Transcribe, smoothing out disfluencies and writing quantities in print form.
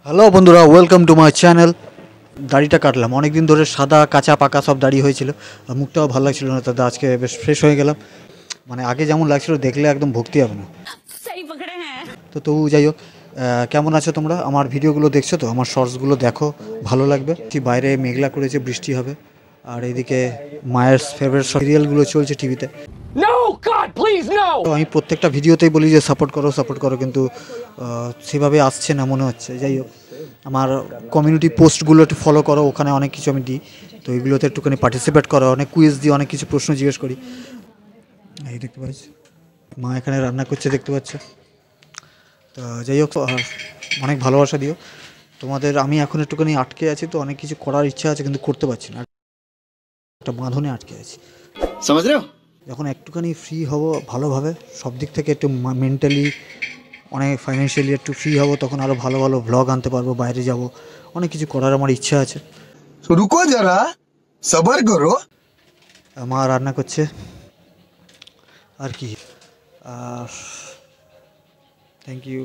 Hello বন্ধুরা, welcome to my channel. দাড়িটা কাটলাম, অনেক দিন ধরে সাদা কাঁচা পাকা সব দাড়ি হয়েছিল, আর মুখটাও ভালো লাগছিল না, তাতে আজকে বেশ ফ্রেশ হয়ে গেলাম। মানে আগে যেমন লাগছিল দেখলে একদম ভক্তি হবে না, তো তবু যাই হোক। কেমন আছো তোমরা? আমার ভিডিওগুলো দেখছো তো? আমার শর্টসগুলো দেখো, ভালো লাগবে। বাইরে মেঘলা করেছে, বৃষ্টি হবে। আর এদিকে মায়ের ফেভারিট সিরিয়ালগুলো চলছে টিভিতে। তো আমি প্রত্যেকটা ভিডিওতেই বলি যে সাপোর্ট করো সাপোর্ট করো, কিন্তু সেভাবে আসছে না মনে হচ্ছে। যাই হোক, আমার কমিউনিটি পোস্টগুলো একটু ফলো করো, ওখানে অনেক কিছু আমি দিই, তো এগুলোতে একটুখানি পার্টিসিপেট করো। অনেক কুইজ দিই, অনেক কিছু প্রশ্ন জিজ্ঞেস করি। এই দেখতে পাচ্ছ, মা এখানে রান্না করছে, দেখতে পাচ্ছ। তো যাই হোক, অনেক ভালোবাসা দিও তোমাদের। আমি এখন একটুখানি আটকে আছি, তো অনেক কিছু করার ইচ্ছা আছে কিন্তু করতে পারছি না, একটা বাঁধনে আটকে আছি। যখন একটুখানি ফ্রি হব ভালোভাবে, সব দিক থেকে একটু মেন্টালি, অনেক ফাইন্যান্সিয়ালি একটু ফ্রি হব, তখন আরও ভালো ভালো ভ্লগ আনতে পারবো, বাইরে যাব, অনেক কিছু করার আমার ইচ্ছা আছে। রুকো যারা, সবার করো। মা রান্না করছে, আর কি। Thank you.